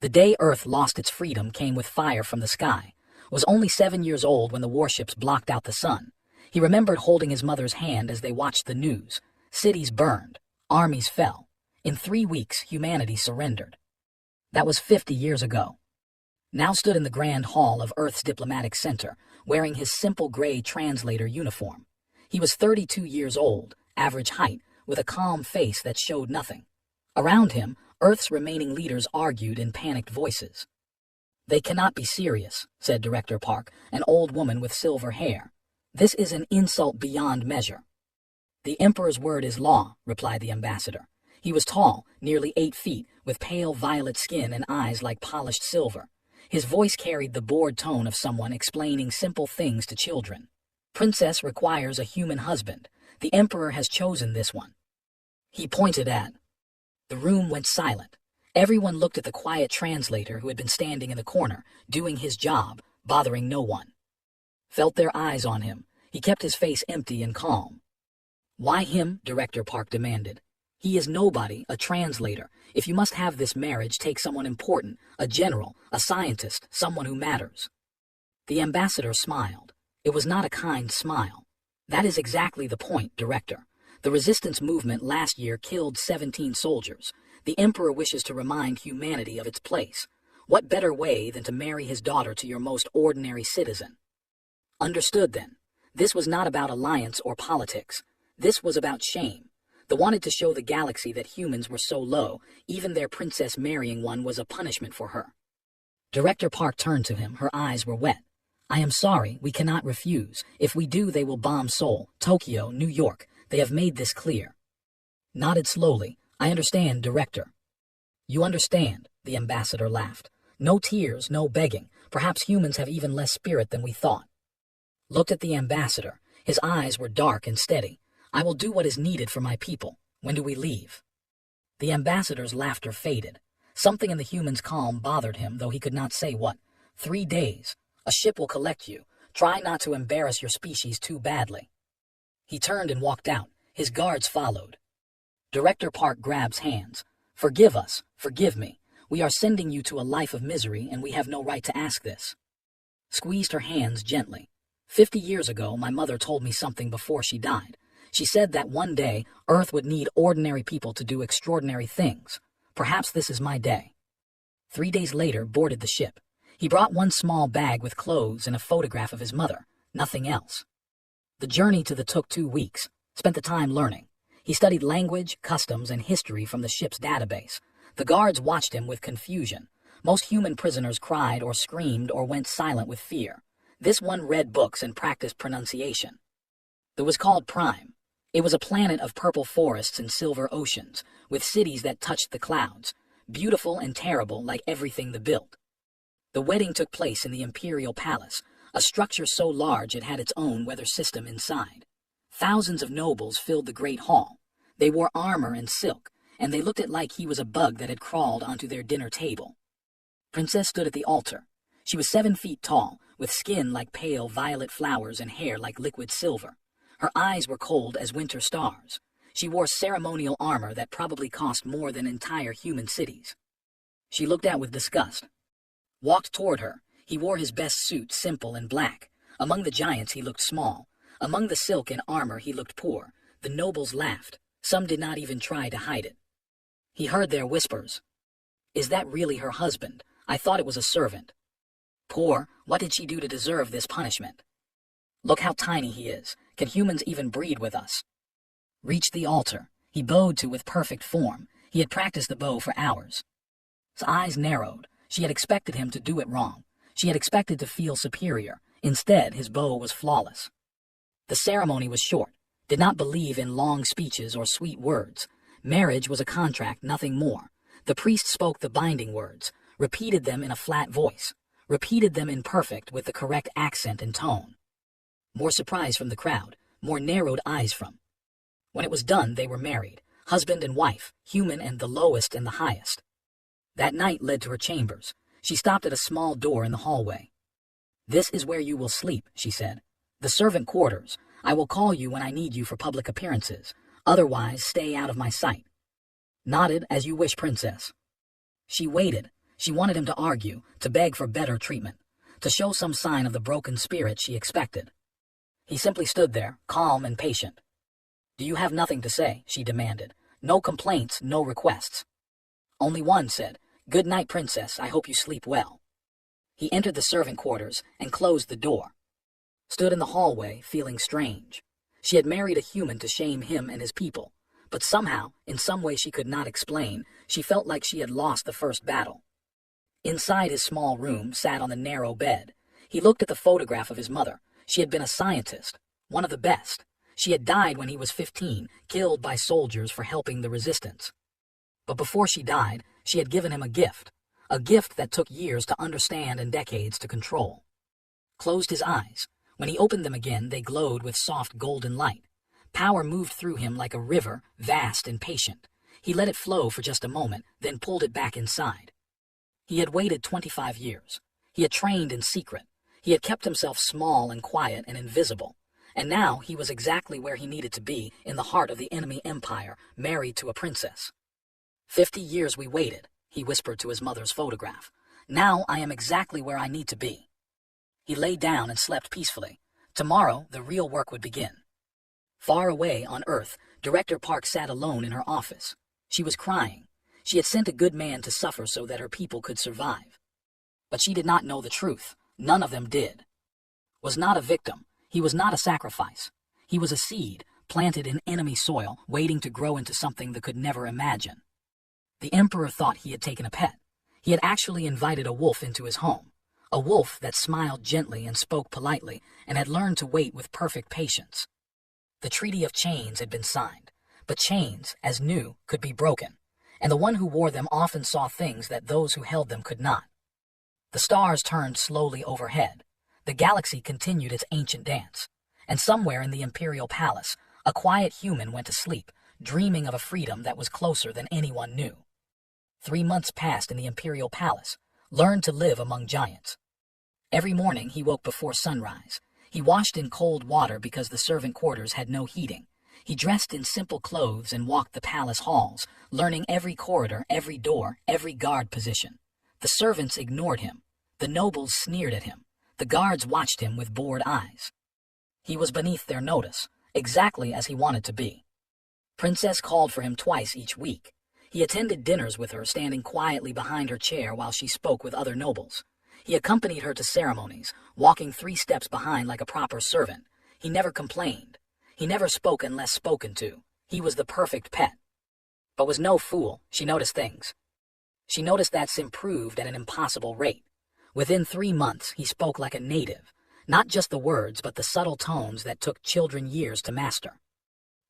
The day Earth lost its freedom came with fire from the sky. Was only 7 years old when the warships blocked out the sun. He remembered holding his mother's hand as they watched the news. Cities burned. Armies fell. In 3 weeks, humanity surrendered. That was 50 years ago. Now stood in the grand hall of Earth's diplomatic center, wearing his simple gray translator uniform. He was 32 years old, average height, with a calm face that showed nothing. Around him, Earth's remaining leaders argued in panicked voices. "They cannot be serious," said Director Park, an old woman with silver hair. "This is an insult beyond measure." "The Emperor's word is law," replied the ambassador. He was tall, nearly 8 feet, with pale violet skin and eyes like polished silver. His voice carried the bored tone of someone explaining simple things to children. "Princess requires a human husband. The Emperor has chosen this one." He pointed at. The room went silent. Everyone looked at the quiet translator who had been standing in the corner, doing his job, bothering no one. Felt their eyes on him. He kept his face empty and calm. "Why him?" Director Park demanded. "He is nobody, a translator. If you must have this marriage, take someone important, a general, a scientist, someone who matters." The ambassador smiled. It was not a kind smile. "That is exactly the point, Director. The resistance movement last year killed 17 soldiers. The Emperor wishes to remind humanity of its place. What better way than to marry his daughter to your most ordinary citizen?" Understood then. This was not about alliance or politics. This was about shame. They wanted to show the galaxy that humans were so low, even their princess marrying one was a punishment for her. Director Park turned to him. Her eyes were wet. "I am sorry, we cannot refuse. If we do, they will bomb Seoul, Tokyo, New York. They have made this clear." Nodded slowly. "I understand, Director." "You understand," the ambassador laughed. "No tears, no begging. Perhaps humans have even less spirit than we thought." Looked at the ambassador. His eyes were dark and steady. "I will do what is needed for my people. When do we leave?" The ambassador's laughter faded. Something in the human's calm bothered him, though he could not say what. 3 days. A ship will collect you. Try not to embarrass your species too badly." He turned and walked out. His guards followed. Director Park grabs hands. "Forgive us. Forgive me. We are sending you to a life of misery, and we have no right to ask this." Squeezed her hands gently. 50 years ago, my mother told me something before she died. She said that one day, Earth would need ordinary people to do extraordinary things. Perhaps this is my day. 3 days later, boarded the ship. He brought one small bag with clothes and a photograph of his mother. Nothing else. The journey took 2 weeks. Spent the time learning. He studied language, customs, and history from the ship's database. The guards watched him with confusion. Most human prisoners cried or screamed or went silent with fear. This one read books and practiced pronunciation. It was called Prime. It was a planet of purple forests and silver oceans, with cities that touched the clouds, beautiful and terrible like everything they built. The wedding took place in the Imperial Palace, a structure so large it had its own weather system inside. Thousands of nobles filled the great hall. They wore armor and silk, and they looked at like he was a bug that had crawled onto their dinner table. Princess stood at the altar. She was 7 feet tall, with skin like pale violet flowers and hair like liquid silver. Her eyes were cold as winter stars. She wore ceremonial armor that probably cost more than entire human cities. She looked out with disgust. Walked toward her. He wore his best suit, simple and black. Among the giants he looked small. Among the silk and armor he looked poor. The nobles laughed. Some did not even try to hide it. He heard their whispers. "Is that really her husband? I thought it was a servant." "Poor, what did she do to deserve this punishment?" "Look how tiny he is. Can humans even breed with us?" Reached the altar. He bowed to with perfect form. He had practiced the bow for hours. His eyes narrowed. She had expected him to do it wrong. She had expected to feel superior. Instead, his bow was flawless. The ceremony was short. Did not believe in long speeches or sweet words. Marriage was a contract, nothing more. The priest spoke the binding words, repeated them in a flat voice, repeated them imperfect with the correct accent and tone. More surprise from the crowd, more narrowed eyes from. When it was done, they were married, husband and wife, human and the lowest and the highest. That night led to her chambers. She stopped at a small door in the hallway. "This is where you will sleep," she said. "The servant quarters. I will call you when I need you for public appearances. Otherwise, stay out of my sight." Nodded. "As you wish, princess." She waited. She wanted him to argue, to beg for better treatment, to show some sign of the broken spirit she expected. He simply stood there, calm and patient. "Do you have nothing to say?" she demanded. "No complaints, no requests." Only one said, "Good night, princess, I hope you sleep well." He entered the servant quarters and closed the door. Stood in the hallway, feeling strange. She had married a human to shame him and his people, but somehow, in some way she could not explain, she felt like she had lost the first battle. Inside his small room, sat on the narrow bed. He looked at the photograph of his mother. She had been a scientist, one of the best. She had died when he was 15, killed by soldiers for helping the resistance. But before she died, she had given him a gift that took years to understand and decades to control. Closed his eyes. When he opened them again, they glowed with soft golden light. Power moved through him like a river, vast and patient. He let it flow for just a moment, then pulled it back inside. He had waited 25 years. He had trained in secret. He had kept himself small and quiet and invisible. And now he was exactly where he needed to be, in the heart of the enemy empire, married to a princess. 50 years we waited, he whispered to his mother's photograph. Now I am exactly where I need to be. He lay down and slept peacefully. Tomorrow, the real work would begin. Far away on Earth, Director Park sat alone in her office. She was crying. She had sent a good man to suffer so that her people could survive. But she did not know the truth. None of them did. Was not a victim. He was not a sacrifice. He was a seed, planted in enemy soil, waiting to grow into something they could never imagine. The Emperor thought he had taken a pet. He had actually invited a wolf into his home. A wolf that smiled gently and spoke politely, and had learned to wait with perfect patience. The Treaty of Chains had been signed, but chains, as new, could be broken, and the one who wore them often saw things that those who held them could not. The stars turned slowly overhead. The galaxy continued its ancient dance, and somewhere in the Imperial Palace, a quiet human went to sleep, dreaming of a freedom that was closer than anyone knew. 3 months passed in the Imperial Palace, learned to live among giants. Every morning he woke before sunrise. He washed in cold water because the servant quarters had no heating. He dressed in simple clothes and walked the palace halls, learning every corridor, every door, every guard position. The servants ignored him. The nobles sneered at him. The guards watched him with bored eyes. He was beneath their notice, exactly as he wanted to be. Princess called for him twice each week. He attended dinners with her, standing quietly behind her chair while she spoke with other nobles. He accompanied her to ceremonies, walking 3 steps behind like a proper servant. He never complained. He never spoke unless spoken to. He was the perfect pet. But was no fool. She noticed things. She noticed that Sim improved at an impossible rate. Within 3 months, he spoke like a native. Not just the words, but the subtle tones that took children years to master.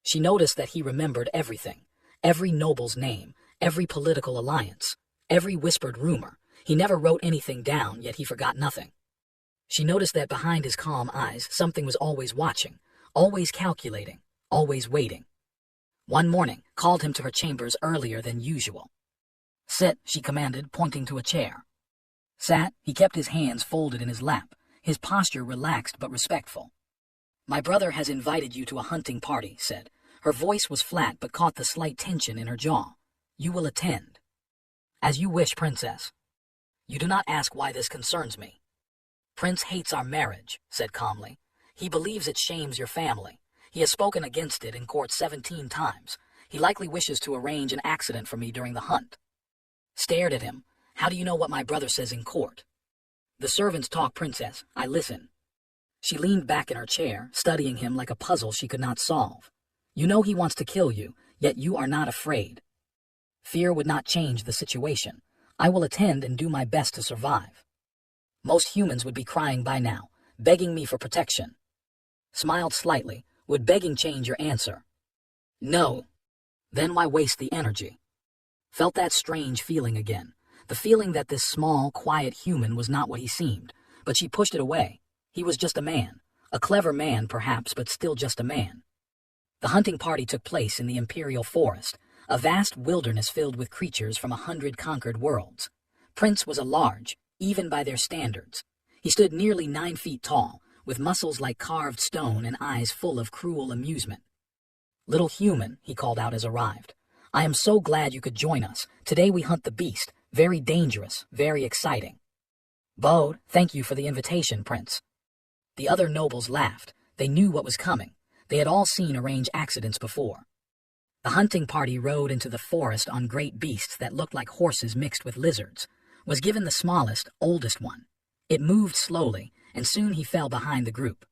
She noticed that he remembered everything. Every noble's name, every political alliance, every whispered rumor. He never wrote anything down, yet he forgot nothing. She noticed that behind his calm eyes, something was always watching, always calculating, always waiting. One morning, called him to her chambers earlier than usual. "Sit," she commanded, pointing to a chair. Sat, he kept his hands folded in his lap, his posture relaxed but respectful. "My brother has invited you to a hunting party," said. Her voice was flat but caught the slight tension in her jaw. "You will attend." "As you wish, princess." "You do not ask why this concerns me." "Prince hates our marriage," said calmly. "He believes it shames your family. He has spoken against it in court 17 times. He likely wishes to arrange an accident for me during the hunt." Stared at him. "How do you know what my brother says in court?" "The servants talk, princess. I listen." She leaned back in her chair, studying him like a puzzle she could not solve. "You know he wants to kill you, yet you are not afraid." "Fear would not change the situation. I will attend and do my best to survive." "Most humans would be crying by now, begging me for protection." Smiled slightly. "Would begging change your answer?" "No." "Then why waste the energy?" Felt that strange feeling again. The feeling that this small, quiet human was not what he seemed. But she pushed it away. He was just a man. A clever man, perhaps, but still just a man. The hunting party took place in the Imperial Forest, a vast wilderness filled with creatures from 100 conquered worlds. Prince was a large, even by their standards. He stood nearly 9 feet tall, with muscles like carved stone and eyes full of cruel amusement. "Little human," he called out as arrived. "I am so glad you could join us. Today we hunt the beast, Very dangerous, very exciting. Bode, thank you for the invitation, Prince. The other nobles laughed. They knew what was coming. They had all seen arranged accidents before. The hunting party rode into the forest on great beasts that looked like horses mixed with lizards, was given the smallest, oldest one. It moved slowly, and soon he fell behind the group.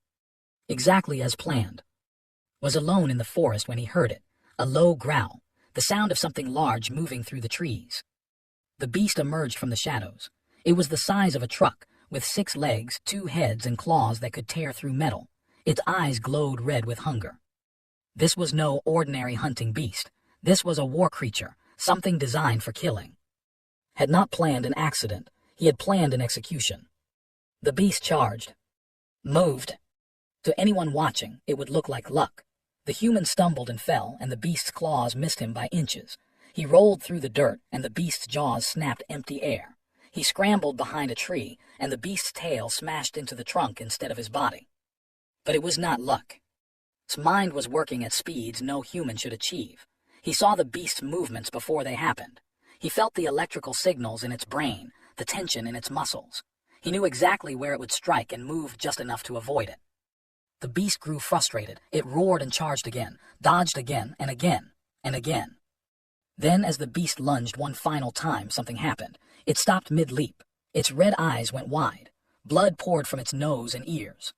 Exactly as planned. Was alone in the forest when he heard it, a low growl, the sound of something large moving through the trees. The beast emerged from the shadows. It was the size of a truck, with 6 legs, 2 heads, and claws that could tear through metal. Its eyes glowed red with hunger. This was no ordinary hunting beast. This was a war creature, something designed for killing. Had not planned an accident, he had planned an execution. The beast charged. Moved. To anyone watching, it would look like luck. The human stumbled and fell, and the beast's claws missed him by inches. He rolled through the dirt, and the beast's jaws snapped empty air. He scrambled behind a tree, and the beast's tail smashed into the trunk instead of his body. But it was not luck. His mind was working at speeds no human should achieve. He saw the beast's movements before they happened. He felt the electrical signals in its brain, the tension in its muscles. He knew exactly where it would strike and moved just enough to avoid it. The beast grew frustrated. It roared and charged again, dodged again and again and again. Then, as the beast lunged one final time, something happened. It stopped mid-leap. Its red eyes went wide. Blood poured from its nose and ears.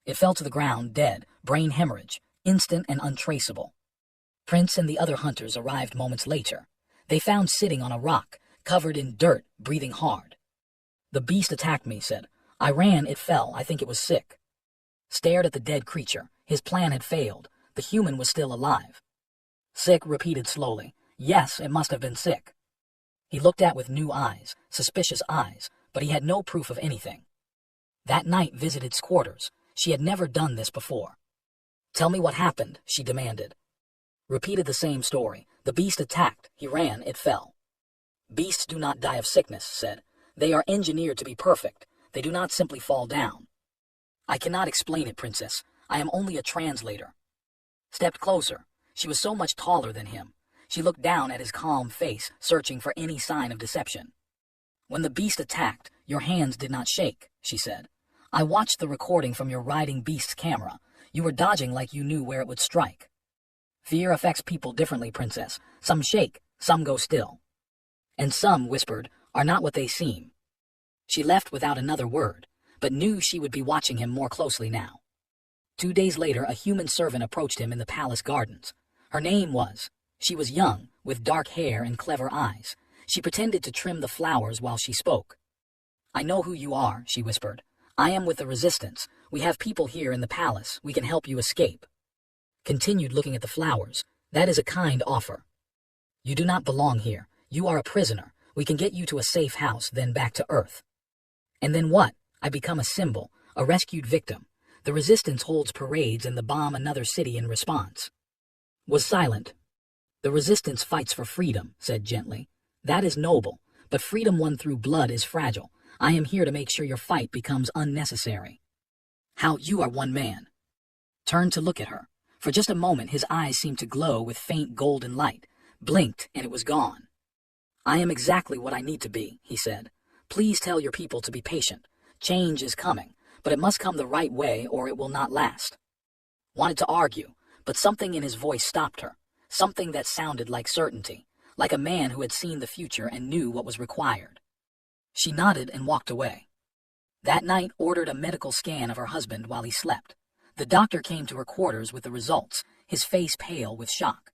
It fell to the ground, dead, brain hemorrhage, instant and untraceable. Prince and the other hunters arrived moments later. They found sitting on a rock, covered in dirt, breathing hard. The beast attacked me, said. I ran, it fell, I think it was sick. Stared at the dead creature. His plan had failed. The human was still alive. Sick, repeated slowly. Yes, it must have been sick. He looked at with new eyes, suspicious eyes, but he had no proof of anything. That night visited quarters. She had never done this before. Tell me what happened, she demanded. Repeated the same story. The beast attacked. He ran. It fell. Beasts do not die of sickness, said. They are engineered to be perfect. They do not simply fall down. I cannot explain it, Princess. I am only a translator. Stepped closer. She was so much taller than him. She looked down at his calm face, searching for any sign of deception. When the beast attacked, your hands did not shake, she said. I watched the recording from your riding beast's camera. You were dodging like you knew where it would strike. Fear affects people differently, Princess. Some shake, some go still. And some, whispered, are not what they seem. She left without another word, but knew she would be watching him more closely now. 2 days later, a human servant approached him in the palace gardens. Her name was. She was young, with dark hair and clever eyes. She pretended to trim the flowers while she spoke. I know who you are, she whispered. I am with the resistance. We have people here in the palace. We can help you escape. Continued looking at the flowers. That is a kind offer. You do not belong here. You are a prisoner. We can get you to a safe house, then back to Earth. And then what? I become a symbol, a rescued victim. The resistance holds parades and bomb another city in response. Was silent. The resistance fights for freedom, said gently. That is noble, but freedom won through blood is fragile. I am here to make sure your fight becomes unnecessary. How you are one man. Turned to look at her. For just a moment his eyes seemed to glow with faint golden light. Blinked, and it was gone. I am exactly what I need to be, he said. Please tell your people to be patient. Change is coming, but it must come the right way or it will not last. Wanted to argue, but something in his voice stopped her. Something that sounded like certainty, like a man who had seen the future and knew what was required. She nodded and walked away. That night ordered a medical scan of her husband while he slept. The doctor came to her quarters with the results, his face pale with shock.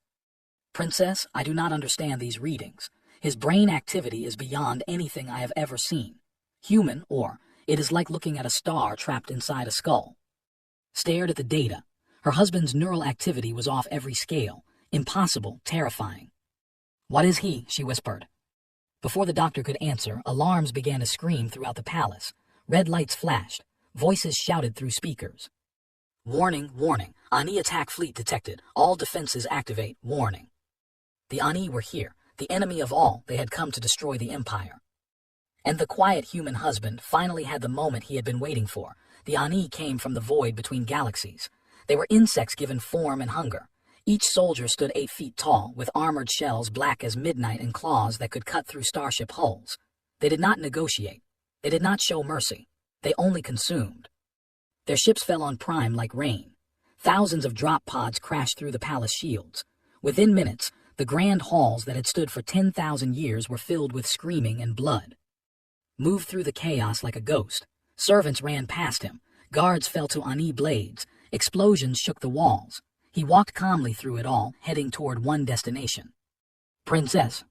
Princess, I do not understand these readings. His brain activity is beyond anything I have ever seen. Human, or it is like looking at a star trapped inside a skull. Stared at the data. Her husband's neural activity was off every scale. Impossible, terrifying. What is he? She whispered. Before the doctor could answer, alarms began to scream throughout the palace. Red lights flashed. Voices shouted through speakers. Warning, warning. Ani attack fleet detected. All defenses activate. Warning. The Ani were here. The enemy of all. They had come to destroy the empire. And the quiet human husband finally had the moment he had been waiting for. The Ani came from the void between galaxies. They were insects given form and hunger. Each soldier stood 8 feet tall, with armored shells black as midnight and claws that could cut through starship hulls. They did not negotiate. They did not show mercy. They only consumed. Their ships fell on Prime like rain. Thousands of drop pods crashed through the palace shields. Within minutes, the grand halls that had stood for 10,000 years were filled with screaming and blood. Moved through the chaos like a ghost. Servants ran past him. Guards fell to Ani blades. Explosions shook the walls. He walked calmly through it all, heading toward one destination. Princess.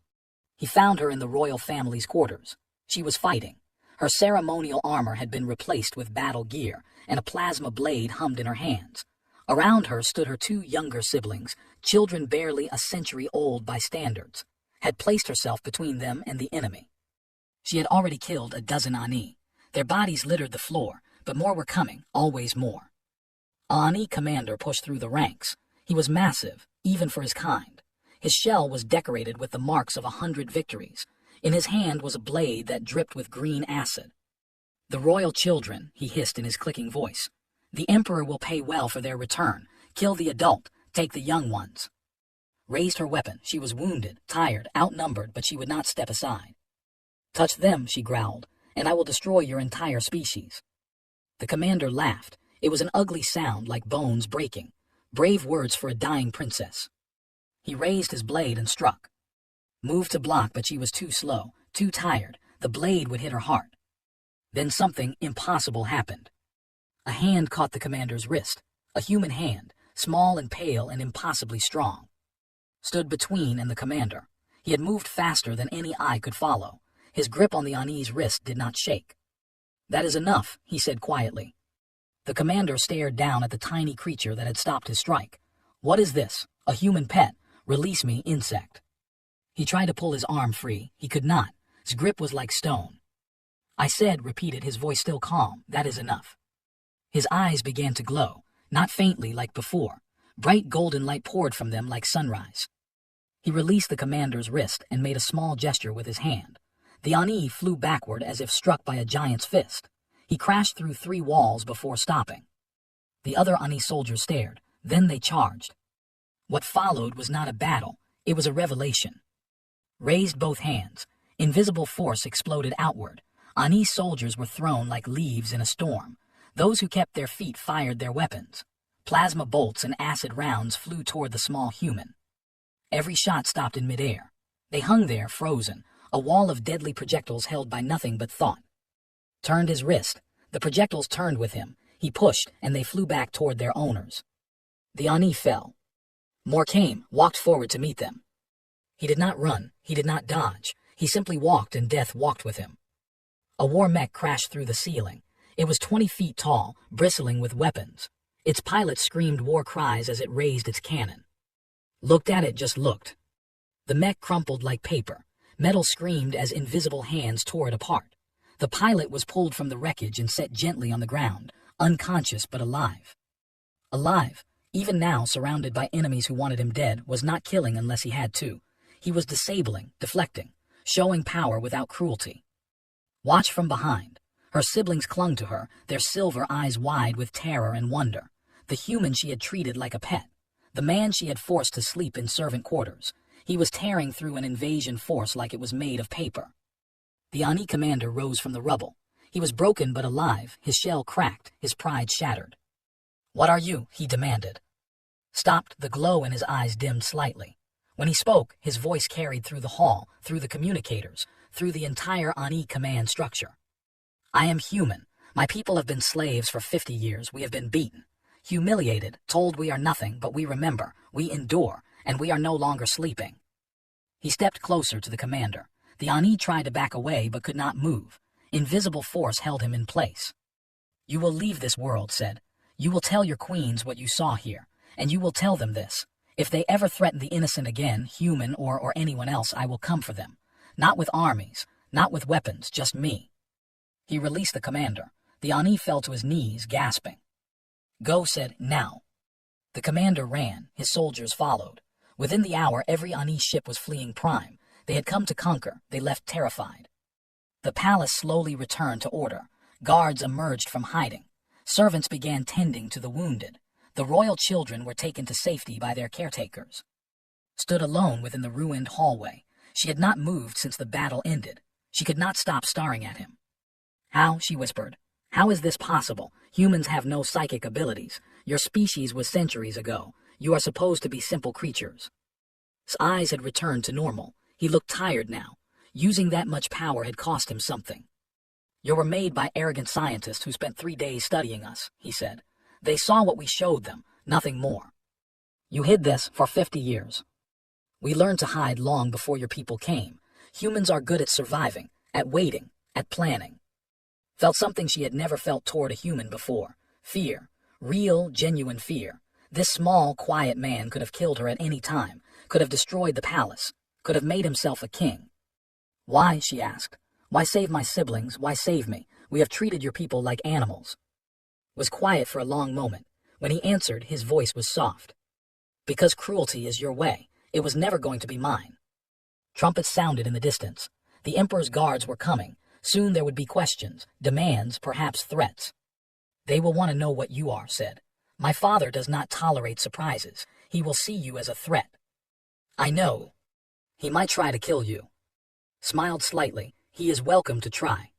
He found her in the royal family's quarters. She was fighting. Her ceremonial armor had been replaced with battle gear, and a plasma blade hummed in her hands. Around her stood her 2 younger siblings, children barely a century old by standards, had placed herself between them and the enemy. She had already killed a dozen Ani. Their bodies littered the floor, but more were coming, always more. Ani commander pushed through the ranks. He was massive, even for his kind. His shell was decorated with the marks of 100 victories. In his hand was a blade that dripped with green acid. The royal children, he hissed in his clicking voice. The emperor will pay well for their return. Kill the adult, take the young ones. Raised her weapon. She was wounded, tired, outnumbered, but she would not step aside. Touch them, she growled, and I will destroy your entire species. The commander laughed. It was an ugly sound like bones breaking. Brave words for a dying princess. He raised his blade and struck. Moved to block, but she was too slow, too tired. The blade would hit her heart. Then something impossible happened. A hand caught the commander's wrist. A human hand, small and pale and impossibly strong. Stood between and the commander. He had moved faster than any eye could follow. His grip on the Ani's wrist did not shake. That is enough, he said quietly. The commander stared down at the tiny creature that had stopped his strike. What is this? A human pet? Release me, insect. He tried to pull his arm free. He could not. His grip was like stone. I said, repeated, his voice still calm, that is enough. His eyes began to glow, not faintly like before. Bright golden light poured from them like sunrise. He released the commander's wrist and made a small gesture with his hand. The Ani flew backward as if struck by a giant's fist. He crashed through 3 walls before stopping. The other Ani soldiers stared. Then they charged. What followed was not a battle. It was a revelation. Raised both hands. Invisible force exploded outward. Ani soldiers were thrown like leaves in a storm. Those who kept their feet fired their weapons. Plasma bolts and acid rounds flew toward the small human. Every shot stopped in midair. They hung there, frozen, a wall of deadly projectiles held by nothing but thought. Turned his wrist. The projectiles turned with him. He pushed, and they flew back toward their owners. The Ani fell. More came, walked forward to meet them. He did not run. He did not dodge. He simply walked, and death walked with him. A war mech crashed through the ceiling. It was 20 feet tall, bristling with weapons. Its pilot screamed war cries as it raised its cannon. Looked at it, just looked. The mech crumpled like paper. Metal screamed as invisible hands tore it apart. The pilot was pulled from the wreckage and set gently on the ground, unconscious but alive. Alive, even now surrounded by enemies who wanted him dead, was not killing unless he had to. He was disabling, deflecting, showing power without cruelty. Watch from behind. Her siblings clung to her, their silver eyes wide with terror and wonder. The human she had treated like a pet. The man she had forced to sleep in servant quarters. He was tearing through an invasion force like it was made of paper. The Ani commander rose from the rubble. He was broken but alive, his shell cracked, his pride shattered. What are you? He demanded. Stopped, the glow in his eyes dimmed slightly. When he spoke, his voice carried through the hall, through the communicators, through the entire Ani command structure. I am human. My people have been slaves for 50 years. We have been beaten, humiliated, told we are nothing, but we remember, we endure, and we are no longer sleeping. He stepped closer to the commander. The Ani tried to back away but could not move. Invisible force held him in place. You will leave this world, said. You will tell your queens what you saw here, and you will tell them this. If they ever threaten the innocent again, human or anyone else, I will come for them. Not with armies, not with weapons, just me. He released the commander. The Ani fell to his knees, gasping. Go, said, now. The commander ran. His soldiers followed. Within the hour, every Ani ship was fleeing Prime. They had come to conquer. They left terrified. The palace slowly returned to order. Guards emerged from hiding. Servants began tending to the wounded. The royal children were taken to safety by their caretakers. Stood alone within the ruined hallway. She had not moved since the battle ended. She could not stop staring at him. How, she whispered. How is this possible? Humans have no psychic abilities. Your species was centuries ago. You are supposed to be simple creatures. His eyes had returned to normal. He looked tired now. Using that much power had cost him something. You were made by arrogant scientists who spent 3 days studying us, he said. They saw what we showed them, nothing more. You hid this for 50 years. We learned to hide long before your people came. Humans are good at surviving, at waiting, at planning. Felt something she had never felt toward a human before. Fear. Real, genuine fear. This small, quiet man could have killed her at any time, could have destroyed the palace, could have made himself a king. Why, she asked. Why save my siblings? Why save me? We have treated your people like animals. Was quiet for a long moment. When he answered, his voice was soft. Because cruelty is your way. It was never going to be mine. Trumpets sounded in the distance. The Emperor's guards were coming. Soon there would be questions, demands, perhaps threats. They will want to know what you are, said. My father does not tolerate surprises. He will see you as a threat. I know. He might try to kill you. Smiled slightly. He is welcome to try.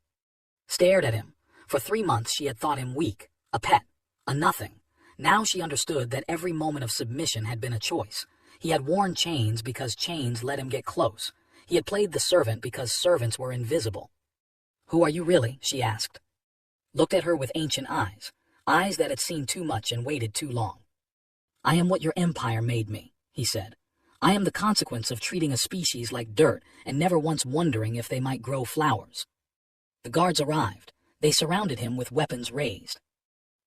Stared at him. For 3 months she had thought him weak, a pet, a nothing. Now she understood that every moment of submission had been a choice. He had worn chains because chains let him get close. He had played the servant because servants were invisible. Who are you really? She asked. Looked at her with ancient eyes, eyes that had seen too much and waited too long. I am what your empire made me, he said. I am the consequence of treating a species like dirt and never once wondering if they might grow flowers. The guards arrived. They surrounded him with weapons raised.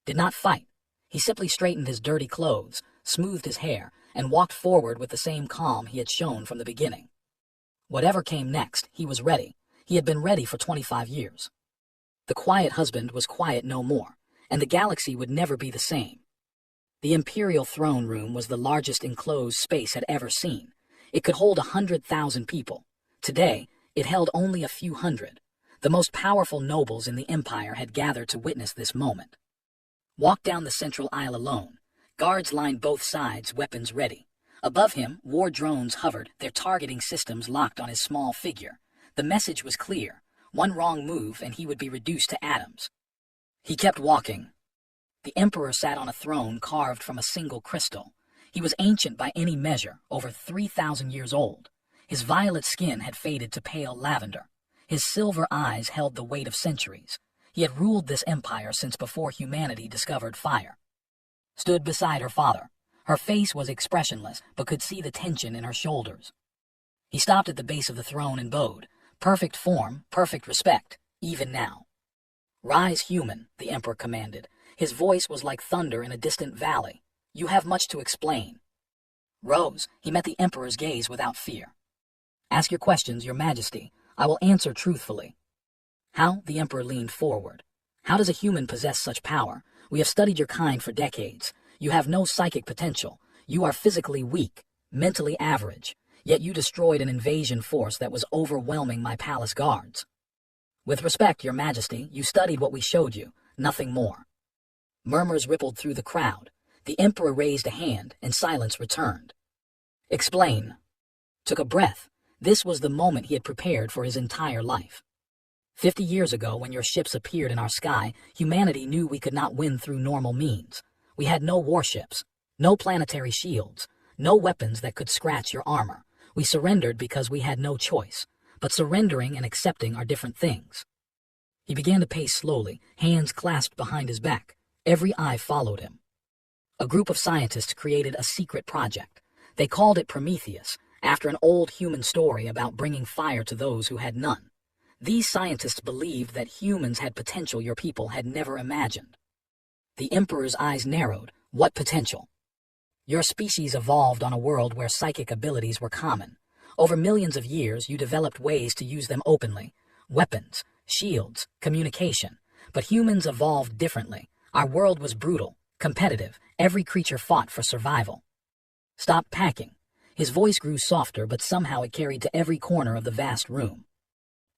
Did not fight. He simply straightened his dirty clothes, smoothed his hair, and walked forward with the same calm he had shown from the beginning. Whatever came next, he was ready. He had been ready for 25 years. The quiet husband was quiet no more, and the galaxy would never be the same. The imperial throne room was the largest enclosed space had ever seen. It could hold 100,000 people. Today, it held only a few hundred. The most powerful nobles in the empire had gathered to witness this moment. Walked down the central aisle alone. Guards lined both sides, weapons ready. Above him, war drones hovered, their targeting systems locked on his small figure. The message was clear. One wrong move and he would be reduced to atoms. He kept walking. The emperor sat on a throne carved from a single crystal. He was ancient by any measure, over 3,000 years old. His violet skin had faded to pale lavender. His silver eyes held the weight of centuries. He had ruled this empire since before humanity discovered fire. Stood beside her father. Her face was expressionless, but could see the tension in her shoulders. He stopped at the base of the throne and bowed. Perfect form, perfect respect, even now. Rise, human, the emperor commanded. His voice was like thunder in a distant valley. You have much to explain. Rose, he met the emperor's gaze without fear. Ask your questions, your majesty. I will answer truthfully. How? The emperor leaned forward. How does a human possess such power? We have studied your kind for decades. You have no psychic potential. You are physically weak, mentally average. Yet you destroyed an invasion force that was overwhelming my palace guards. With respect, your majesty, you studied what we showed you, nothing more. Murmurs rippled through the crowd. The emperor raised a hand, and silence returned. Explain. Took a breath. This was the moment he had prepared for his entire life. 50 years ago, when your ships appeared in our sky, humanity knew we could not win through normal means. We had no warships, no planetary shields, no weapons that could scratch your armor. We surrendered because we had no choice, but surrendering and accepting are different things. He began to pace slowly, hands clasped behind his back. Every eye followed him. A group of scientists created a secret project. They called it Prometheus, after an old human story about bringing fire to those who had none. These scientists believed that humans had potential your people had never imagined. The emperor's eyes narrowed. What potential? Your species evolved on a world where psychic abilities were common. Over millions of years, you developed ways to use them openly. Weapons, shields, communication. But humans evolved differently. Our world was brutal, competitive. Every creature fought for survival. Stop packing. His voice grew softer, but somehow it carried to every corner of the vast room.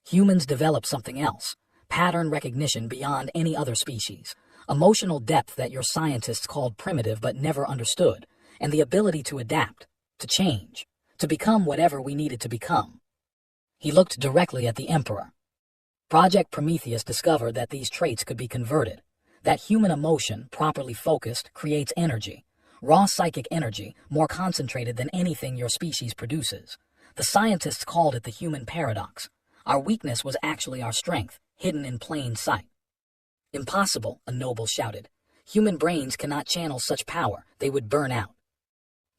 Humans developed something else. Pattern recognition beyond any other species. Emotional depth that your scientists called primitive but never understood, and the ability to adapt, to change, to become whatever we needed to become. He looked directly at the Emperor. Project Prometheus discovered that these traits could be converted, that human emotion, properly focused, creates energy, raw psychic energy, more concentrated than anything your species produces. The scientists called it the human paradox. Our weakness was actually our strength, hidden in plain sight. Impossible, a noble shouted. Human brains cannot channel such power, they would burn out.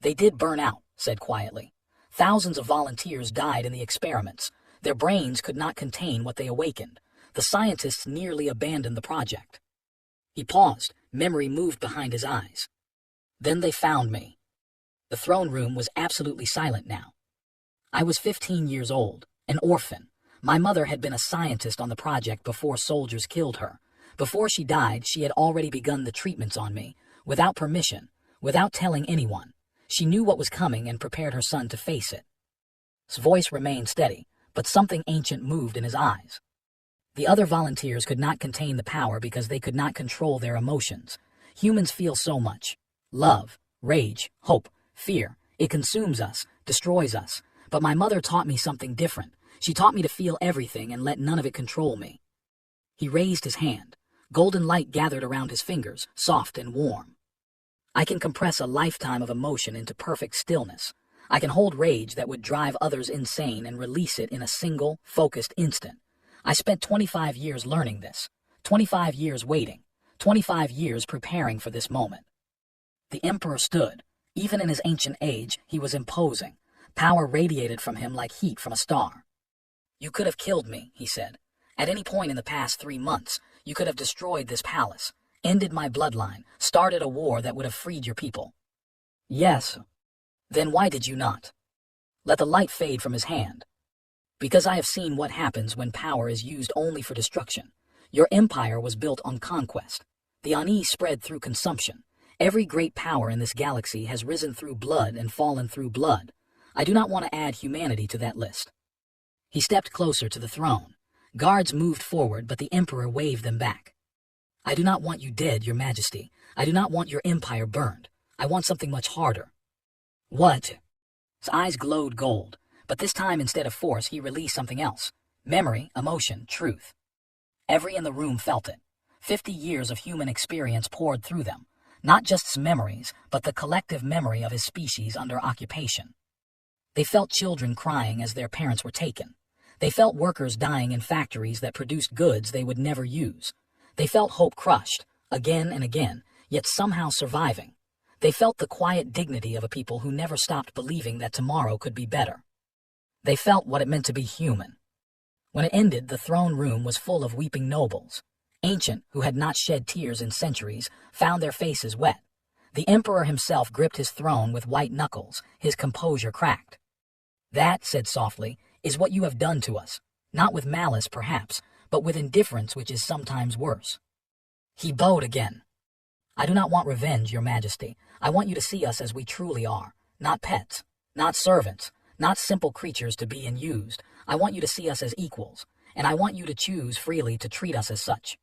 They did burn out, said quietly. Thousands of volunteers died in the experiments. Their brains could not contain what they awakened. The scientists nearly abandoned the project. He paused, memory moved behind his eyes. Then they found me. The throne room was absolutely silent now. I was 15 years old, an orphan. My mother had been a scientist on the project before soldiers killed her. Before she died, she had already begun the treatments on me, without permission, without telling anyone. She knew what was coming and prepared her son to face it. His voice remained steady, but something ancient moved in his eyes. The other volunteers could not contain the power because they could not control their emotions. Humans feel so much. Love, rage, hope, fear. It consumes us, destroys us. But my mother taught me something different. She taught me to feel everything and let none of it control me. He raised his hand. Golden light gathered around his fingers, soft and warm. I can compress a lifetime of emotion into perfect stillness. I can hold rage that would drive others insane and release it in a single, focused instant. I spent 25 years learning this, 25 years waiting, 25 years preparing for this moment. The Emperor stood. Even in his ancient age, he was imposing. Power radiated from him like heat from a star. You could have killed me, he said. At any point in the past 3 months, you could have destroyed this palace, ended my bloodline, started a war that would have freed your people. Yes. Then why did you not? Let the light fade from his hand. Because I have seen what happens when power is used only for destruction. Your empire was built on conquest. The unease spread through consumption. Every great power in this galaxy has risen through blood and fallen through blood. I do not want to add humanity to that list. He stepped closer to the throne. Guards moved forward, but the Emperor waved them back. I do not want you dead, Your Majesty. I do not want your empire burned. I want something much harder. What? His eyes glowed gold, but this time instead of force he released something else. Memory, emotion, truth. Every in the room felt it. 50 years of human experience poured through them. Not just his memories, but the collective memory of his species under occupation. They felt children crying as their parents were taken. They felt workers dying in factories that produced goods they would never use. They felt hope crushed, again and again, yet somehow surviving. They felt the quiet dignity of a people who never stopped believing that tomorrow could be better. They felt what it meant to be human. When it ended, the throne room was full of weeping nobles. Ancient, who had not shed tears in centuries, found their faces wet. The Emperor himself gripped his throne with white knuckles, his composure cracked. That, said softly, is what you have done to us. Not with malice, perhaps, but with indifference, which is sometimes worse. He bowed again. I do not want revenge, Your Majesty. I want you to see us as we truly are. Not pets, not servants, not simple creatures to be and used. I want you to see us as equals, and I want you to choose freely to treat us as such.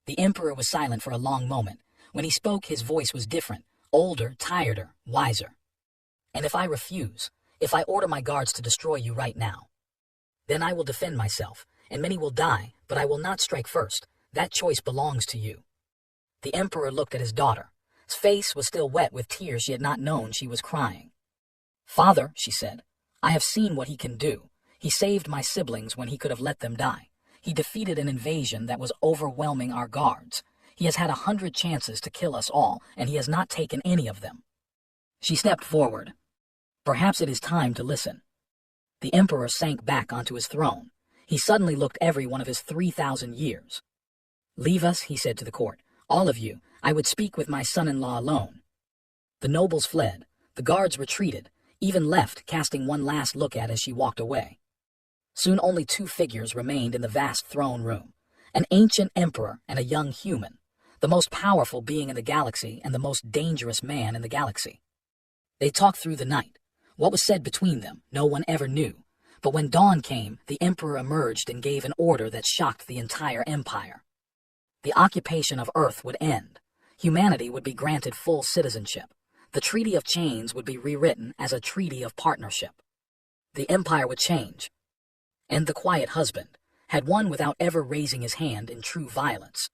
The Emperor was silent for a long moment. When he spoke, his voice was different, older, tireder, wiser. And if I refuse, if I order my guards to destroy you right now, then I will defend myself, and many will die, but I will not strike first. That choice belongs to you. The Emperor looked at his daughter. His face was still wet with tears she had not known she was crying. Father, she said, I have seen what he can do. He saved my siblings when he could have let them die. He defeated an invasion that was overwhelming our guards. He has had 100 chances to kill us all, and he has not taken any of them. She stepped forward. Perhaps it is time to listen. The Emperor sank back onto his throne. He suddenly looked every one of his 3,000 years. Leave us, he said to the court. All of you. I would speak with my son-in-law alone. The nobles fled. The guards retreated, even left, casting one last look at as she walked away. Soon only 2 figures remained in the vast throne room, an ancient emperor and a young human, the most powerful being in the galaxy and the most dangerous man in the galaxy. They talked through the night. What was said between them, no one ever knew. But when dawn came, the emperor emerged and gave an order that shocked the entire empire. The occupation of Earth would end. Humanity would be granted full citizenship. The Treaty of Chains would be rewritten as a Treaty of Partnership. The empire would change. And the quiet husband had won without ever raising his hand in true violence.